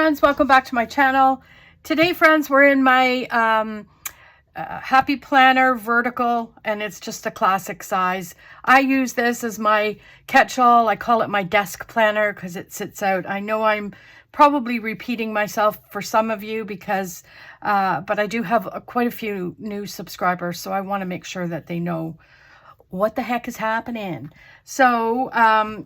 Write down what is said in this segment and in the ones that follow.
friends, welcome back to my channel. Today, friends, we're in my Happy Planner vertical, and it's just a classic size. I use this as my catch-all. I call it my desk planner because it sits out. I know I'm probably repeating myself for some of you because, but I do have quite a few new subscribers, so I want to make sure that they know what the heck is happening. So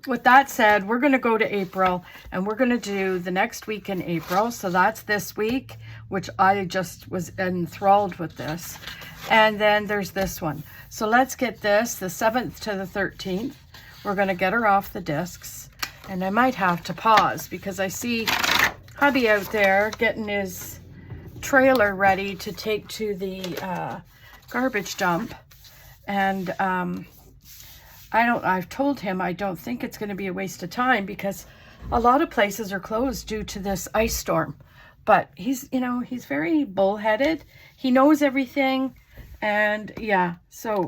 with that said, we're going to go to April, and we're going to do the next week in April. So that's this week, which I just was enthralled with this. And then there's this one. So let's get this, the 7th to the 13th. We're going to get her off the discs, and I might have to pause because I see hubby out there getting his trailer ready to take to the garbage dump. And I've told him I don't think it's going to be a waste of time because a lot of places are closed due to this ice storm. But he's very bullheaded. He knows everything. And yeah, so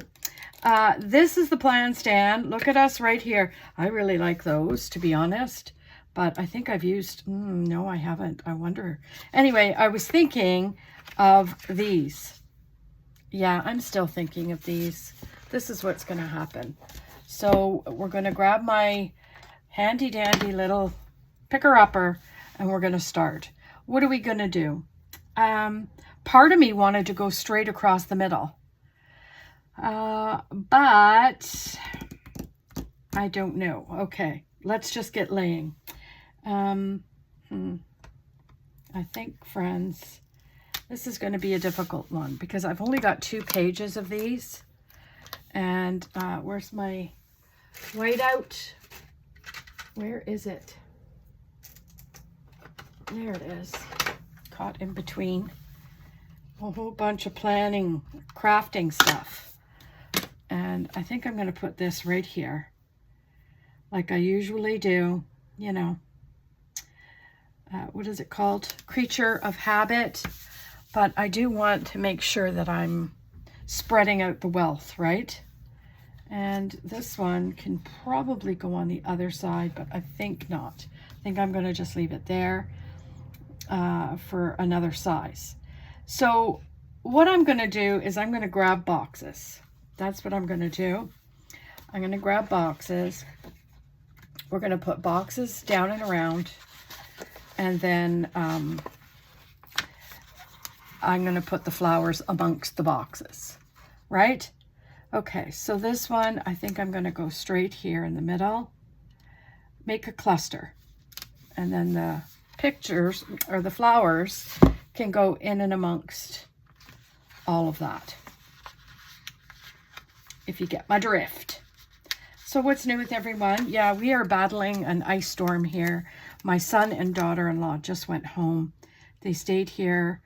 this is the plan stand. Look at us right here. I really like those, to be honest. But I think I've used, no, I haven't. I wonder. Anyway, I was thinking of these. Yeah, I'm still thinking of these. This is what's going to happen. So we're going to grab my handy dandy little picker-upper and we're going to start. What are we going to do? Part of me wanted to go straight across the middle. But I don't know. Okay, let's just get laying. I think, friends, this is going to be a difficult one because I've only got 2 pages of these. And where's my whiteout? Where is it? There it is. Caught in between a whole bunch of planning, crafting stuff. And I think I'm going to put this right here, like I usually do, you know. What is it called? Creature of habit. But I do want to make sure that I'm spreading out the wealth, right? And this one can probably go on the other side, but I think not. I think I'm going to just leave it there for another size. So what I'm going to do is I'm going to grab boxes. That's what I'm going to do. I'm going to grab boxes. We're going to put boxes down and around, and then I'm going to put the flowers amongst the boxes, right? Okay, so this one, I think I'm going to go straight here in the middle, make a cluster, and then the pictures or the flowers can go in and amongst all of that, if you get my drift. So what's new with everyone? Yeah, we are battling an ice storm here. My son and daughter-in-law just went home. They stayed here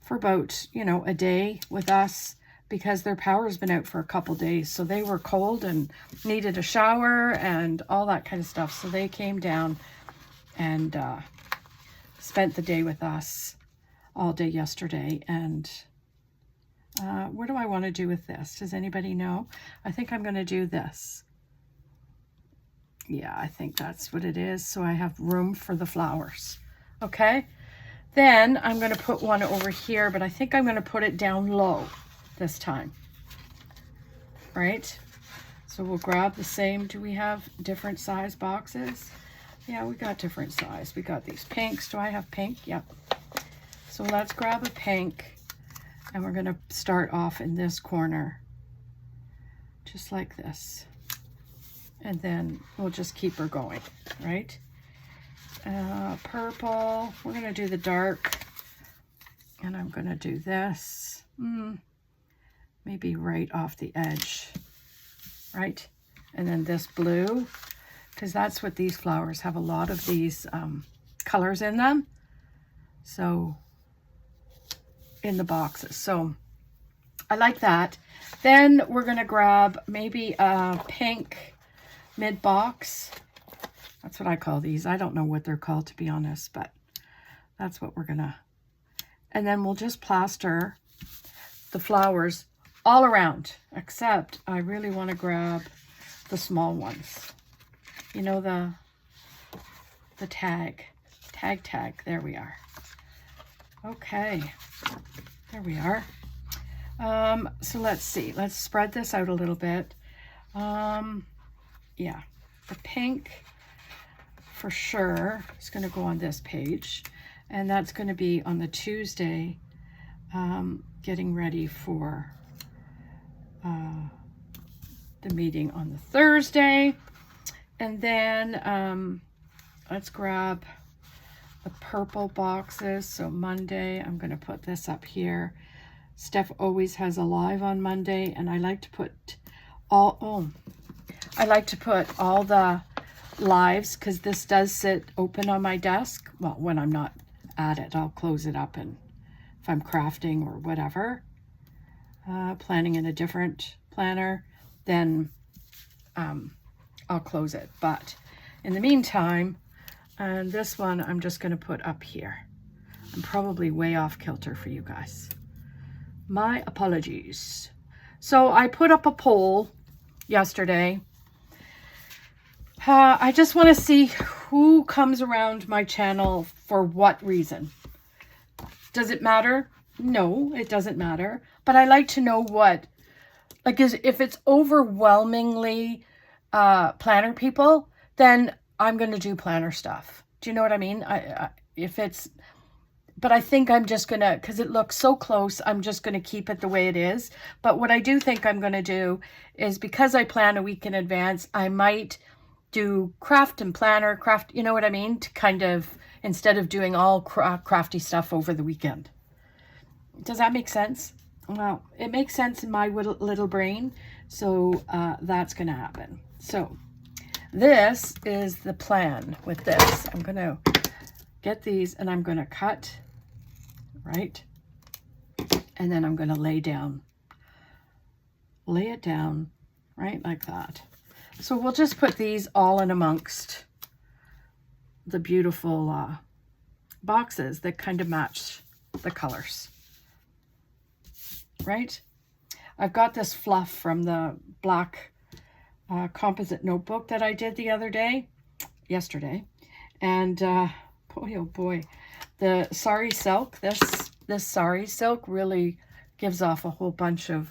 for about, a day with us because their power's been out for a couple days. So they were cold and needed a shower and all that kind of stuff. So they came down and spent the day with us all day yesterday. And what do I want to do with this? Does anybody know? I think I'm going to do this. Yeah, I think that's what it is. So I have room for the flowers. Okay. Then I'm going to put one over here, but I think I'm going to put it down low this time, right? So we'll grab the same. Do we have different size boxes? Yeah, we got different size. We got these pinks. Do I have pink? Yep. So let's grab a pink, and we're going to start off in this corner, just like this. And then we'll just keep her going, right? Purple, we're going to do the dark, and I'm going to do this, maybe right off the edge, right? And then this blue, because that's what these flowers have, a lot of these colors in them, so in the boxes. So I like that. Then we're going to grab maybe a pink mid-box. That's what I call these. I don't know what they're called, to be honest, but that's what we're gonna. And then we'll just plaster the flowers all around, except I really want to grab the small ones. You know, the tag tag. There we are. Okay, there we are. So let's see. Let's spread this out a little bit. Yeah, the pink for sure is going to go on this page, and that's going to be on the Tuesday, getting ready for the meeting on the Thursday. And then let's grab the purple boxes. So Monday, I'm going to put this up here. Steph always has a live on Monday, and I like to put all the lives, because this does sit open on my desk. Well, when I'm not at it, I'll close it up, and if I'm crafting or whatever, planning in a different planner, then I'll close it. But in the meantime, and this one I'm just going to put up here. I'm probably way off kilter for you guys. My apologies. So I put up a poll yesterday. I just want to see who comes around my channel for what reason. Does it matter? No, it doesn't matter. But I like to know what, like, if it's overwhelmingly planner people, then I'm going to do planner stuff. Do you know what I mean? But I think I'm just going to, because it looks so close, I'm just going to keep it the way it is. But what I do think I'm going to do is, because I plan a week in advance, I might do craft and planner, you know what I mean? To kind of, instead of doing all crafty stuff over the weekend. Does that make sense? Well, it makes sense in my little brain. So that's going to happen. So this is the plan with this. I'm going to get these, and I'm going to cut, right? And then I'm going to lay it down, right, like that. So we'll just put these all in amongst the beautiful boxes that kind of match the colors, right? I've got this fluff from the black composite notebook that I did yesterday. And boy, oh boy, the sari silk, this sari silk really gives off a whole bunch of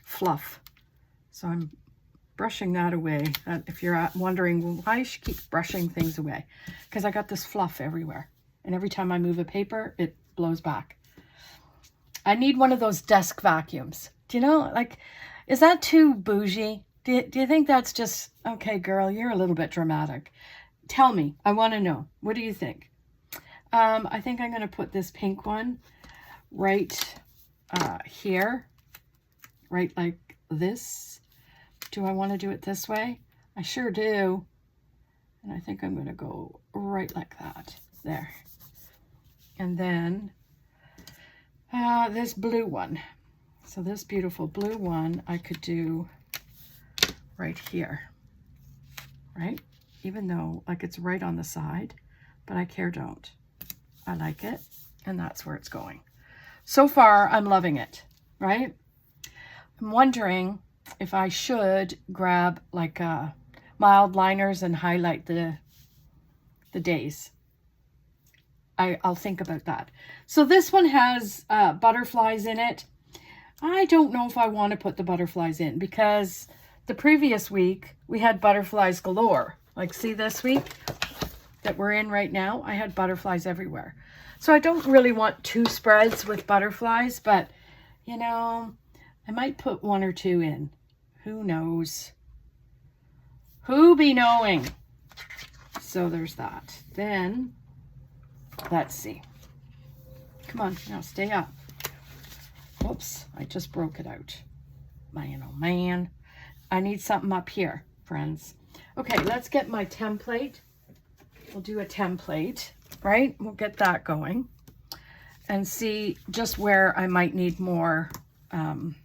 fluff. So I'm brushing that away. If you're wondering, well, why she keeps brushing things away, because I got this fluff everywhere, and every time I move a paper, it blows back. I need one of those desk vacuums. Do you know, like, is that too bougie? Do you think that's just, okay, girl, you're a little bit dramatic. Tell me, I want to know. What do you think? I think I'm going to put this pink one right here, right like this. Do I want to do it this way? I sure do. And I think I'm going to go right like that. There. And then this blue one. So this beautiful blue one I could do right here, right? Even though, like, it's right on the side, but I don't. I like it, and that's where it's going. So far, I'm loving it, right? I'm wondering if I should grab like mild liners and highlight the days. I'll think about that. So this one has butterflies in it. I don't know if I want to put the butterflies in, because the previous week we had butterflies galore. Like, see, this week that we're in right now, I had butterflies everywhere. So I don't really want two spreads with butterflies, but, you know, I might put one or two in. Who knows? Who be knowing? So there's that. Then, let's see. Come on, now stay up. Whoops, I just broke it out. Man, oh man. I need something up here, friends. Okay, let's get my template. We'll do a template, right? We'll get that going and see just where I might need more. I'm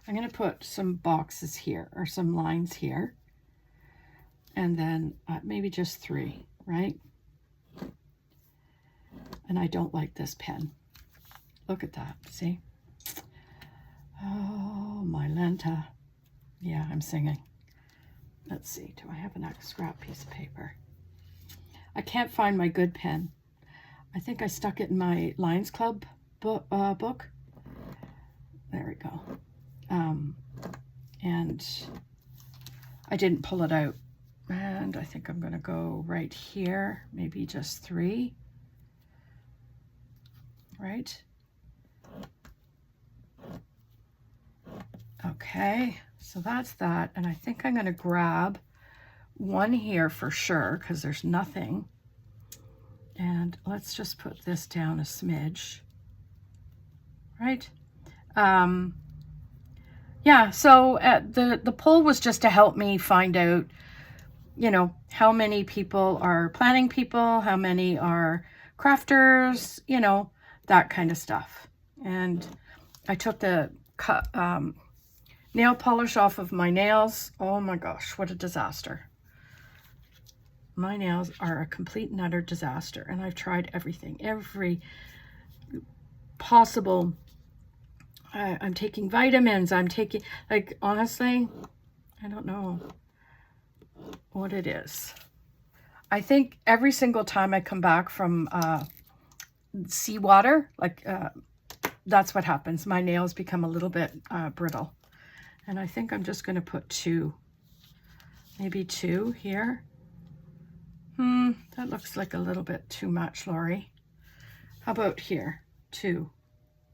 going to put some boxes here, or some lines here, and then maybe just 3, right? And I don't like this pen. Look at that, see? Oh, my Lenta. Yeah, I'm singing. Let's see, do I have a scrap piece of paper? I can't find my good pen. I think I stuck it in my Lions Club book. There we go. And I didn't pull it out. And I think I'm going to go right here, maybe just 3. Right? Okay, so that's that. And I think I'm going to grab one here for sure because there's nothing. And let's just put this down a smidge. Right? Yeah, so the poll was just to help me find out, you know, how many people are planning people, how many are crafters, you know, that kind of stuff. And I took the nail polish off of my nails. Oh my gosh, what a disaster. My nails are a complete and utter disaster. And I've tried everything, every possible. I'm taking vitamins. I'm taking, like, honestly, I don't know what it is. I think every single time I come back from seawater, like that's what happens. My nails become a little bit brittle. And I think I'm just going to put 2, maybe 2 here. That looks like a little bit too much, Lori. How about here? 2,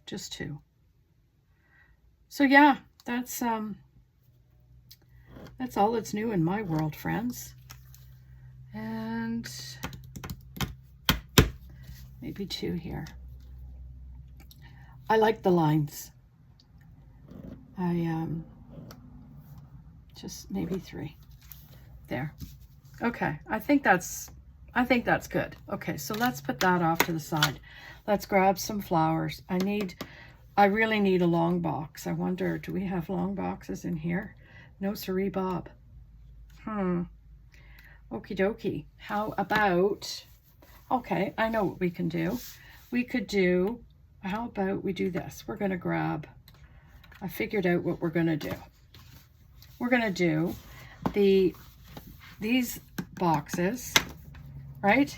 just 2. So yeah, that's all that's new in my world, friends. And maybe 2 here. I like the lines. Just maybe 3 there. Okay, I think that's good. Okay, so let's put that off to the side. Let's grab some flowers. I really need a long box. I wonder, do we have long boxes in here? No siree, Bob. Okie dokie. How about, okay, I know what we can do. We could do, how about we do this? We're going to grab, I figured out what we're going to do. We're going to do these boxes, right?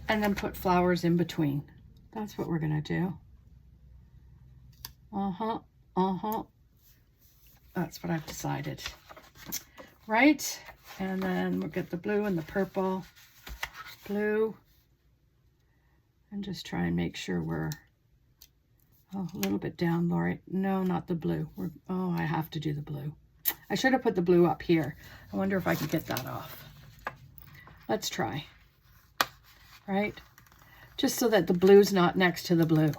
And then put flowers in between. That's what we're going to do. That's what I've decided. Right? And then we'll get the blue and the purple. Blue. And just try and make sure we're a little bit down, Lori. No, not the blue. I have to do the blue. I should have put the blue up here. I wonder if I can get that off. Let's try. Right? Just so that the blue's not next to the blue.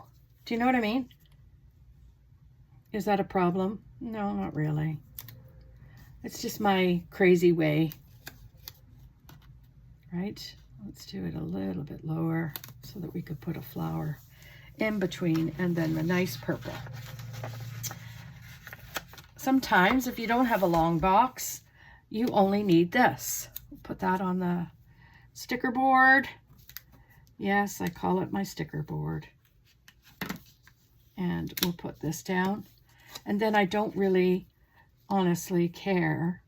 Do you know what I mean? Is that a problem? No, not really. It's just my crazy way. Right? Let's do it a little bit lower so that we could put a flower in between and then the nice purple. Sometimes if you don't have a long box, you only need this. Put that on the sticker board. Yes, I call it my sticker board. And we'll put this down. And then I don't really honestly care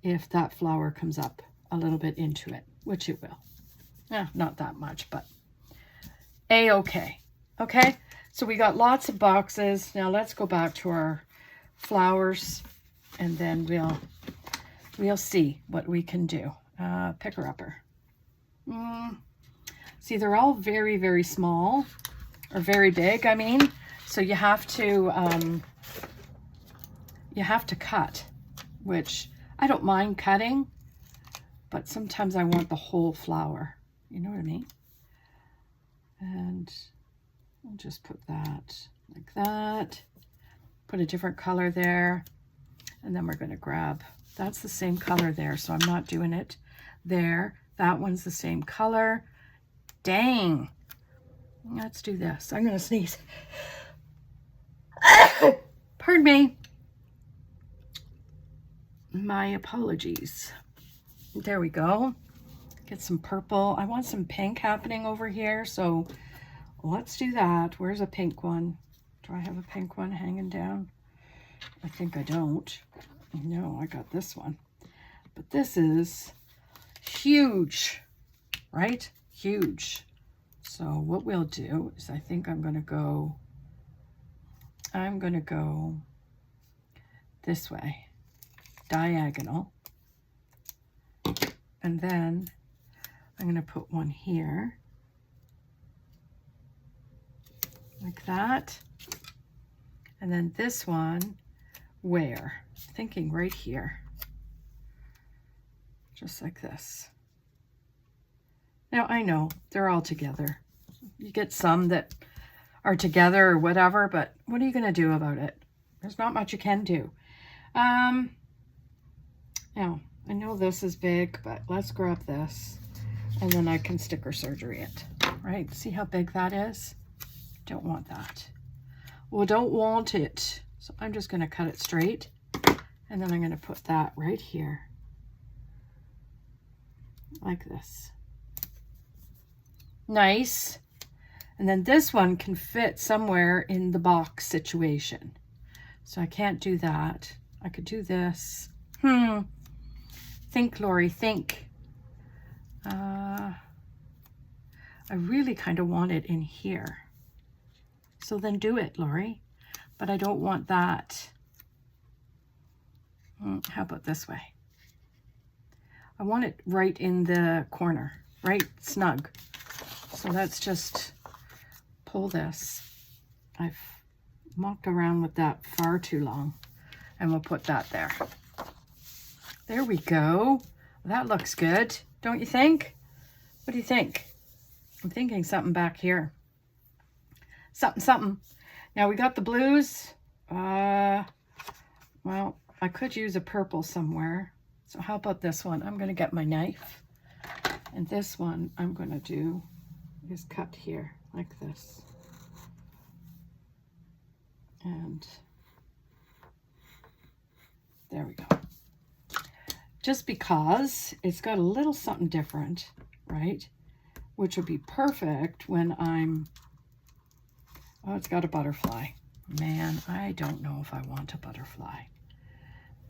if that flower comes up a little bit into it, which it will. Not that much, but A-okay. Okay, so we got lots of boxes. Now let's go back to our flowers and then we'll see what we can do. Picker-upper. See, they're all very, very small, or very big, I mean. So you have to cut, which I don't mind cutting, but sometimes I want the whole flower. You know what I mean? And I'll just put that like that. Put a different color there. And then we're going to grab, that's the same color there, so I'm not doing it there. That one's the same color. Dang. Let's do this. I'm going to sneeze. Pardon me. My apologies. There we go. Get some purple. I want some pink happening over here, so let's do that. Where's a pink one? Do I have a pink one hanging down? I think I don't. No, I got this one. But this is huge. right? Huge. So what we'll do is I think I'm going to go this way, diagonal. And then I'm going to put one here, like that. And then this one, where? Thinking right here, just like this. Now, I know they're all together. You get some that are together or whatever, but what are you going to do about it? There's not much you can do. Now, I know this is big, but let's grab this, and then I can sticker surgery it, right? See how big that is? Don't want that. Well, don't want it. So I'm just going to cut it straight, and then I'm going to put that right here, like this. Nice. And then this one can fit somewhere in the box situation. So I can't do that. I could do this. Think, Lori, think. I really kind of want it in here. So then do it, Lori. But I don't want that. How about this way? I want it right in the corner, right snug. So let's just pull this. I've mucked around with that far too long. And we'll put that there. There we go. That looks good, don't you think? What do you think? I'm thinking something back here. Something. Now we got the blues. Well, I could use a purple somewhere. So how about this one? I'm going to get my knife. And this one I'm going to do is cut here like this. And there we go. Just because it's got a little something different, right? Which would be perfect when I'm, oh, it's got a butterfly. Man, I don't know if I want a butterfly.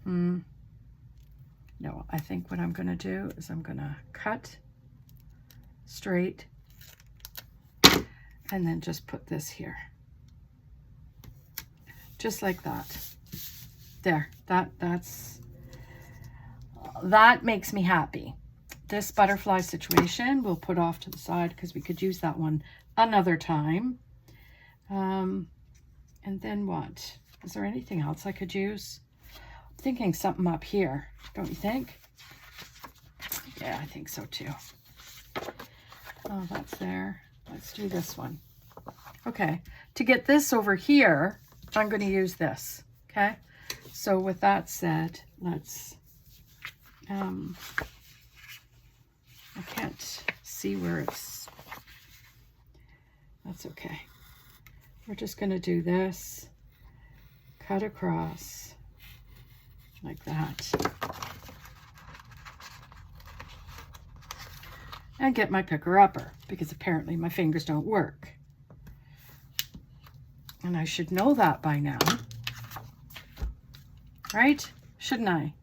No, I think what I'm going to do is I'm going to cut straight and then just put this here. Just like that. There, that makes me happy. This butterfly situation we'll put off to the side because we could use that one another time. And then what? Is there anything else I could use? I'm thinking something up here, don't you think? Yeah, I think so too. Oh, that's there. Let's do this one. Okay, to get this over here, I'm going to use this, okay? So with that said, let's, I can't see where it's, that's okay. We're just going to do this, cut across, like that. And get my picker-upper, because apparently my fingers don't work. And I should know that by now. Right? Shouldn't I?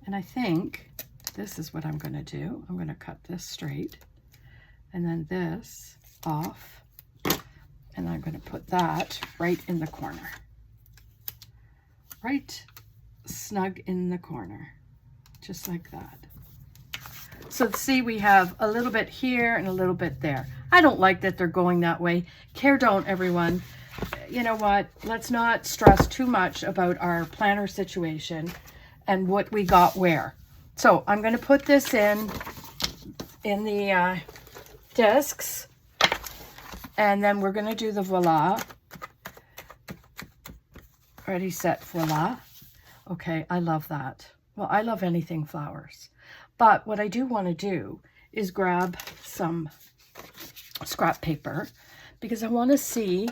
And I think this is what I'm going to do. I'm going to cut this straight. And then this off. And I'm going to put that right in the corner. Right snug in the corner. Just like that. So see, we have a little bit here and a little bit there. I don't like that they're going that way. Care don't, everyone. You know what? Let's not stress too much about our planner situation and what we got where. So I'm going to put this in the discs, and then we're going to do the voila. Ready, set, voila. Okay, I love that. Well, I love anything flowers. But what I do want to do is grab some scrap paper, because I want to see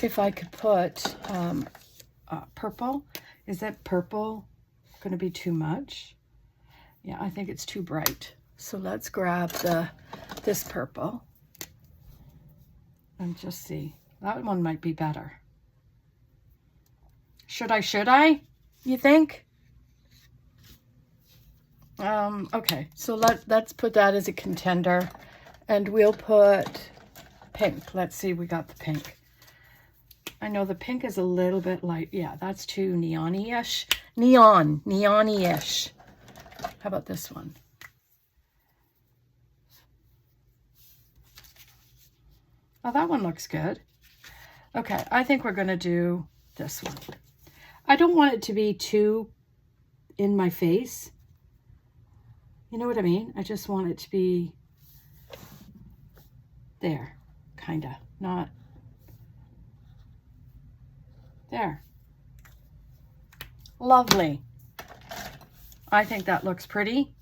if I could put purple. Is that purple going to be too much? Yeah, I think it's too bright. So let's grab this purple and just see. That one might be better. Should I? You think? Okay, so let's put that as a contender. And we'll put pink. Let's see, we got the pink. I know the pink is a little bit light. Yeah, that's too neon-ish. Neon-y-ish. How about this one? Oh, that one looks good. Okay, I think we're going to do this one. I don't want it to be too in my face. You know what I mean? I just want it to be there, kind of. Not there. Lovely. I think that looks pretty.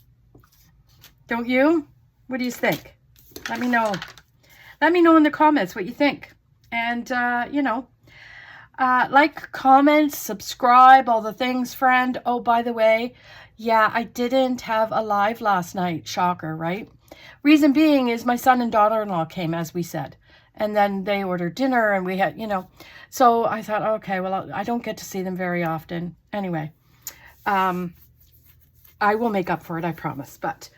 Don't you? What do you think? Let me know. Let me know in the comments what you think. And, you know, like, comment, subscribe, all the things, friend. Oh, by the way, yeah, I didn't have a live last night. Shocker, right? Reason being is my son and daughter-in-law came, as we said. And then they ordered dinner and we had, you know. So I thought, okay, well, I don't get to see them very often. Anyway, I will make up for it, I promise. But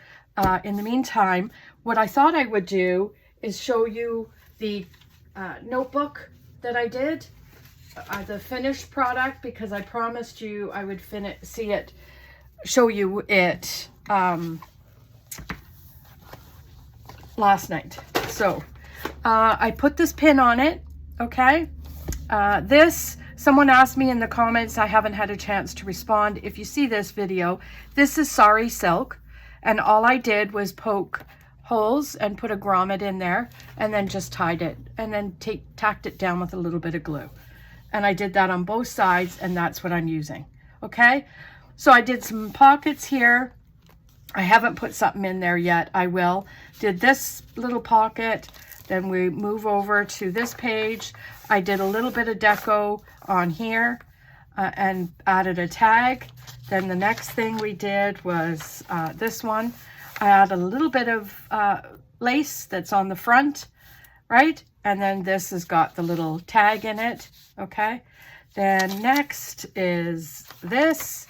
in the meantime, what I thought I would do is show you the notebook that I did, the finished product, because I promised you I would show you it last night. So I put this pin on it, okay? Someone asked me in the comments, I haven't had a chance to respond. If you see this video, this is Sari silk, and all I did was poke holes and put a grommet in there and then just tied it and then tacked it down with a little bit of glue. And I did that on both sides, and that's what I'm using. Okay, so I did some pockets here. I haven't put something in there yet. I will. Did this little pocket, then we move over to this page. I did a little bit of deco on here and added a tag. Then the next thing we did was this one. I add a little bit of lace that's on the front, right? And then this has got the little tag in it, okay? Then next is this.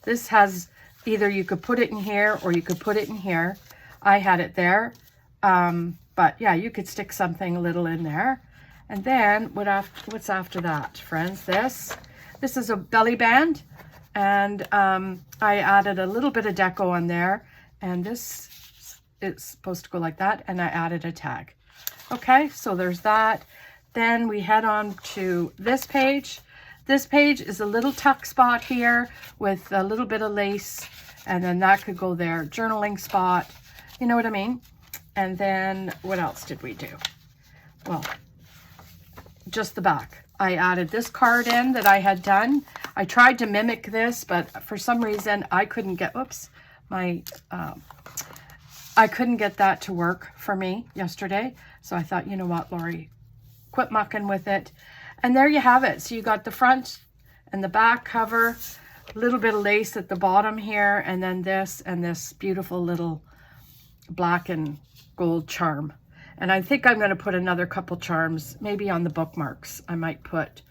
This has, either you could put it in here or you could put it in here. I had it there, but yeah, you could stick something a little in there. And then what's after that, friends? This is a belly band, and I added a little bit of deco on there. And this is supposed to go like that, and I added a tag. Okay, so there's that. Then we head on to this page. This page is a little tuck spot here with a little bit of lace, and then that could go there. Journaling spot, you know what I mean? And then what else did we do? Well, just the back. I added this card in that I had done. I tried to mimic this, but for some reason I couldn't get, I couldn't get that to work for me yesterday. So I thought, you know what, Lori, quit mucking with it. And there you have it. So you got the front and the back cover, a little bit of lace at the bottom here, and then this and this beautiful little black and gold charm. And I think I'm going to put another couple charms, maybe on the bookmarks. I might put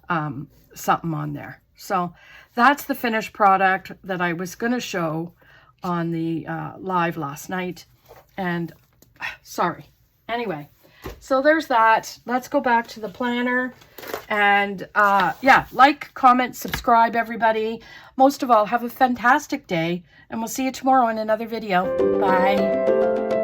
something on there. So that's the finished product that I was going to show on the live last night. And sorry. Anyway, so there's that. Let's go back to the planner. And yeah, like, comment, subscribe, everybody. Most of all, have a fantastic day. And we'll see you tomorrow in another video. Bye.